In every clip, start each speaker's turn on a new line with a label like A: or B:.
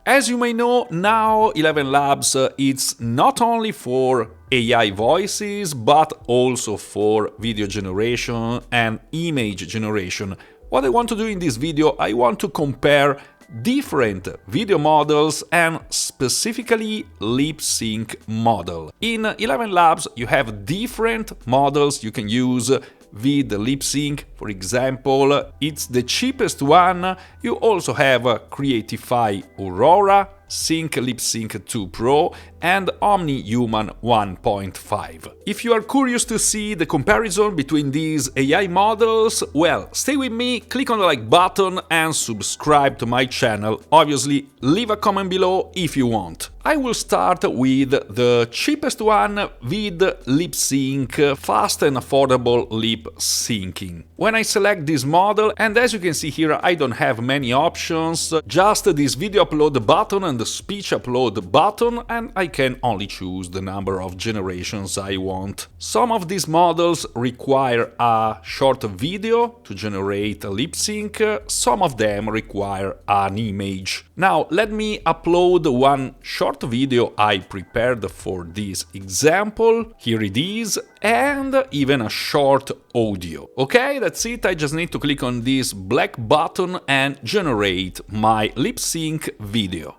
A: As you may know, now ElevenLabs it's not only for AI voices, but also for video generation and image generation. What I want to do in this video, I want to compare different video models and specifically Lipsync model. In ElevenLabs you have different models you can use. Veed Lipsync, for example, it's the cheapest one. You also have Creatify Aurora, Sync Lipsync 2 Pro and OmniHuman 1.5. If you are curious to see the comparison between these AI models, well, stay with me, click on the like button and subscribe to my channel. Obviously, leave a comment below if you want. I will start with the cheapest one, Veed Lipsync, fast and affordable lip syncing. When I select this model, and as you can see here, I don't have many options, just this video upload button and the speech upload button, and I can only choose the number of generations I want. Some of these models require a short video to generate a lip sync, some of them require an image. Now let me upload one short video I prepared for this example. Here it is, and even a short audio. Okay, that's it. I just need to click on this black button and generate my lip sync video.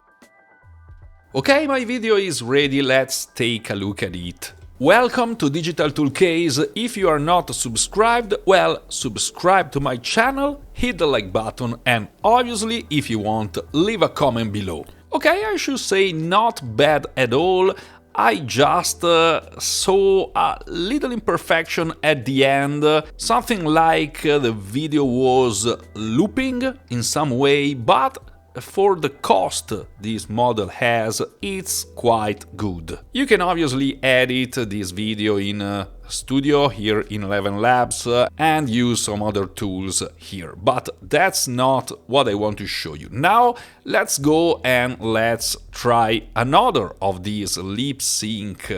A: Okay, my video is ready, let's take a look at it. Welcome to Digital Toolcase. If you are not subscribed, well, subscribe to my channel, hit the like button, and obviously, if you want, leave a comment below. Okay, I should say not bad at all. I just saw a little imperfection at the end, something like the video was looping in some way, but for the cost this model has, it's quite good. You can obviously edit this video in Studio here in ElevenLabs and use some other tools here, but that's not what I want to show you. Now let's go and let's try another of these lip sync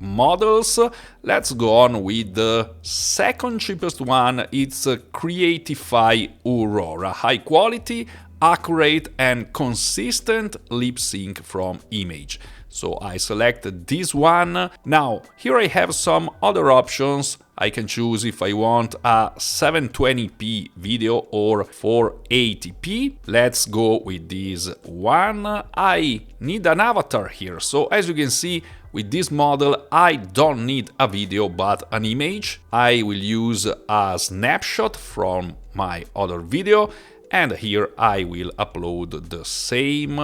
A: models. Let's go on with the second cheapest one. It's Creatify Aurora, high quality, accurate and consistent lip sync from image. So I selected this one. Now here I have some other options. I can choose if I want a 720p video or 480p. Let's go with this one. I need an avatar here. So as you can see, with this model, I don't need a video but an image. I will use a snapshot from my other video, and here I will upload the same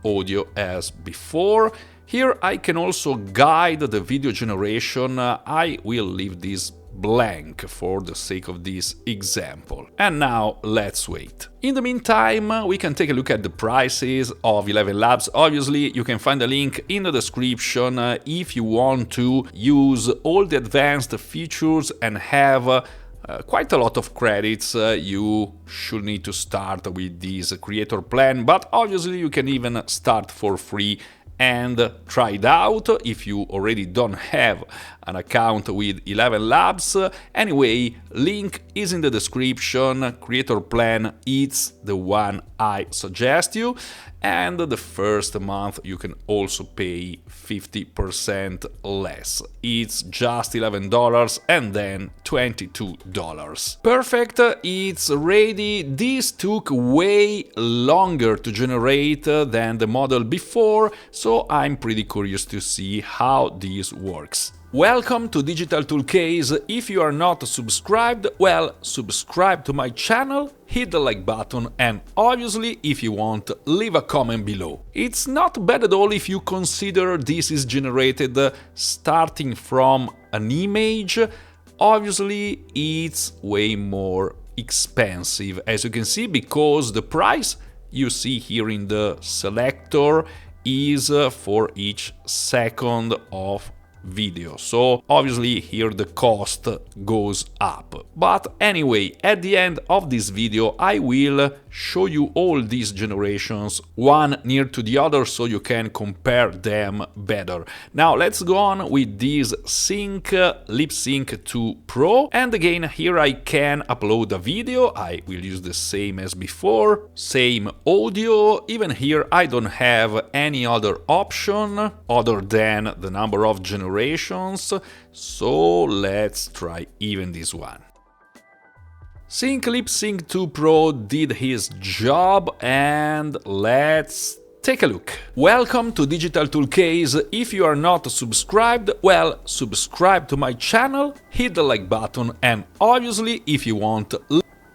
A: audio as before. Here I can also guide the video generation. I will leave this blank for the sake of this example. And now let's wait. In the meantime, we can take a look at the prices of ElevenLabs. Obviously, you can find a link in the description if you want to use all the advanced features and have quite a lot of credits. You should need to start with this creator plan, but obviously you can even start for free and try it out if you already don't have an account with ElevenLabs. Anyway, link is in the description. Creator plan, it's the one I suggest you, and the first month you can also pay 50% less. It's just $11 and then $22. Perfect, it's ready. This took way longer to generate than the model before, so I'm pretty curious to see how this works. Welcome to Digital Toolcase. If you are not subscribed, well, subscribe to my channel, hit the like button, and obviously, if you want, leave a comment below. It's not bad at all if you consider this is generated starting from an image. Obviously, it's way more expensive, as you can see, because the price you see here in the selector is for each second of video. So obviously here the cost goes up. But anyway, at the end of this video I will show you all these generations one near to the other so you can compare them better. Now let's go on with this Sync Lipsync 2 Pro, and again here I can upload a video. I will use the same as before, same audio. Even here I don't have any other option other than the number of generations, so let's try even this one. Sync Lipsync 2 Pro did his job, and let's take a look. Welcome to Digital Toolcase. If you are not subscribed, well, subscribe to my channel, hit the like button, and obviously if you want,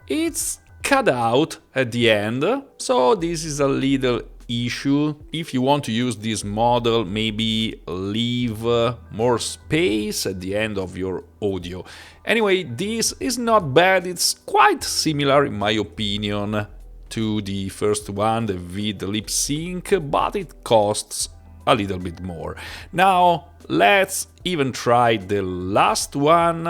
A: it's cut out at the end, so this is a little issue. If you want to use this model, maybe leave more space at the end of your audio. Anyway, this is not bad, it's quite similar in my opinion to the first one, the Veed Lipsync, but it costs a little bit more. Now let's even try the last one,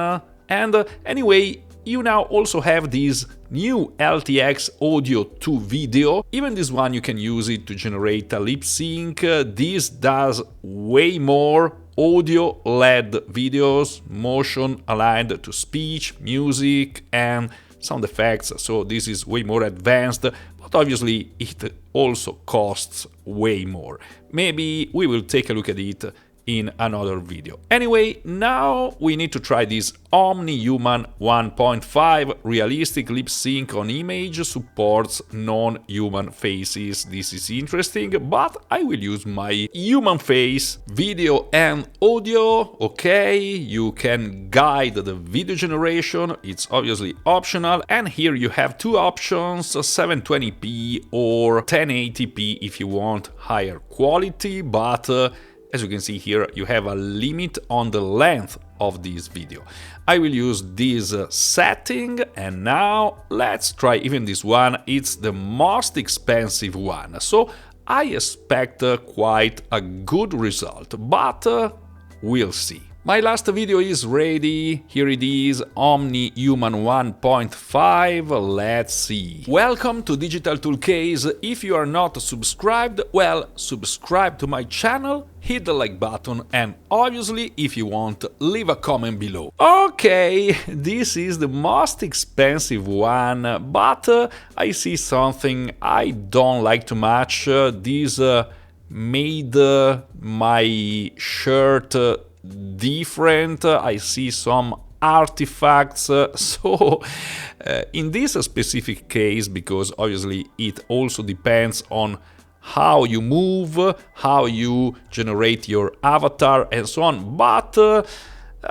A: and anyway, you now also have this new LTX audio to video. Even this one you can use it to generate a lip sync. This does way more audio-led videos, motion aligned to speech, music and sound effects, so this is way more advanced, but obviously it also costs way more. Maybe we will take a look at it in another video. Anyway, now we need to try this OmniHuman 1.5 realistic lip sync on image, supports non-human faces. This is interesting, but I will use my human face, video and audio. Okay, you can guide the video generation, it's obviously optional, and here you have two options, 720p or 1080p if you want higher quality, but as you can see here, you have a limit on the length of this video. I will use this setting, and now let's try even this one. It's the most expensive one, so I expect quite a good result, but we'll see. My last video is ready, here it is, OmniHuman 1.5, let's see. Welcome to Digital Toolcase. If you are not subscribed, well, subscribe to my channel, hit the like button, and obviously, if you want, leave a comment below. Okay, this is the most expensive one, but I see something I don't like too much. This made my shirt different. I see some artifacts, so in this specific case, because obviously it also depends on how you move, how you generate your avatar and so on, but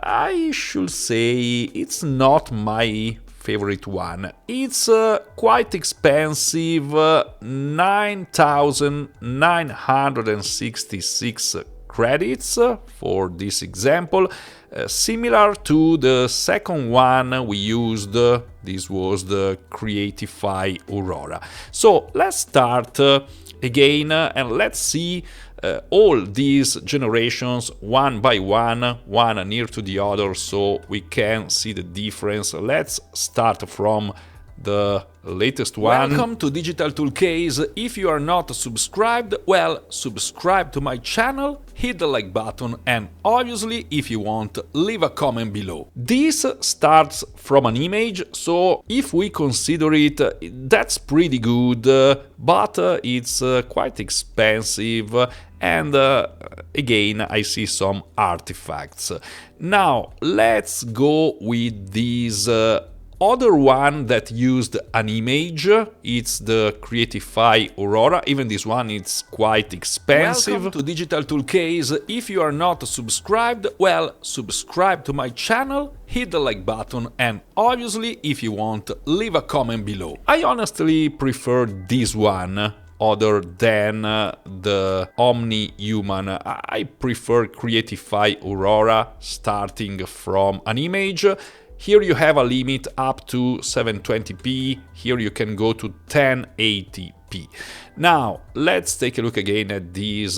A: I should say it's not my favorite one. It's quite expensive, 9,966 credits for this example, similar to the second one we used. This was the Creatify Aurora. So let's start again and let's see all these generations one by one near to the other, so we can see the difference. Let's start from the latest one. Welcome to Digital Toolcase. If you are not subscribed, well, subscribe to my channel, hit the like button, and obviously, if you want, leave a comment below. This starts from an image, so if we consider it, that's pretty good, but it's quite expensive, and again, I see some artifacts. Now, let's go with these other one that used an image. It's the Creatify Aurora. Even this one is quite expensive. Welcome to Digital Toolcase. If you are not subscribed, well, subscribe to my channel, hit the like button, and obviously, if you want, leave a comment below. I honestly prefer this one other than the OmniHuman. I prefer Creatify Aurora starting from an image. Here you have a limit up to 720p, here you can go to 1080p. Now, let's take a look again at this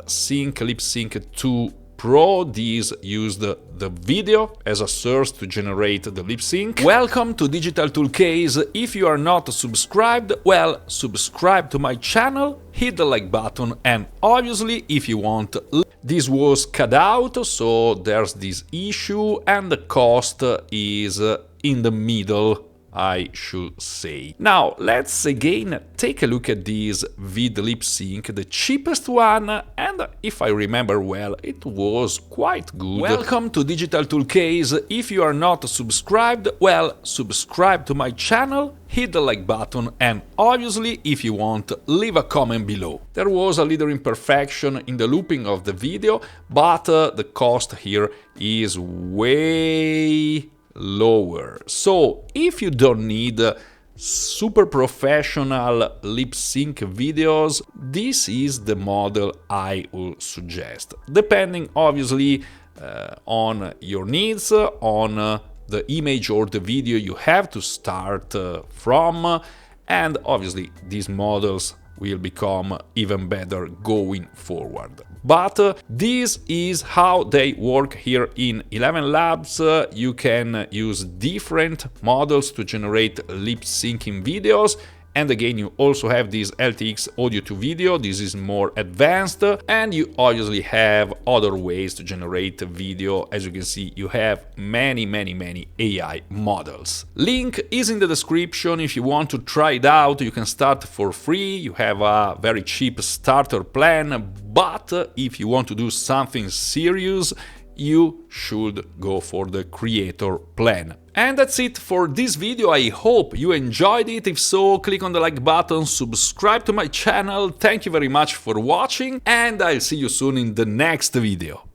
A: Sync Lipsync 2 Pro. These used the video as a source to generate the lip sync. Welcome to Digital Toolcase. If you are not subscribed, well, subscribe to my channel, hit the like button, and obviously if you want. This was cut out, so there's this issue, and the cost is in the middle, I should say. Now, let's again take a look at this Veed Lipsync, the cheapest one, and if I remember well, it was quite good. Welcome to Digital Toolcase. If you are not subscribed, well, subscribe to my channel, hit the like button, and obviously, if you want, leave a comment below. There was a little imperfection in the looping of the video, but the cost here is way lower. So if you don't need super professional lip sync videos, this is the model I would suggest, depending obviously on your needs, on the image or the video you have to start from, and obviously these models will become even better going forward. But this is how they work here in ElevenLabs. You can use different models to generate lip syncing videos. And again, you also have this LTX audio to video. This is more advanced, and you obviously have other ways to generate video. As you can see, you have many AI models. Link is in the description. If you want to try it out, you can start for free. You have a very cheap starter plan, but if you want to do something serious, you should go for the creator plan. And that's it for this video. I hope you enjoyed it. If so, click on the like button, subscribe to my channel. Thank you very much for watching, and I'll see you soon in the next video.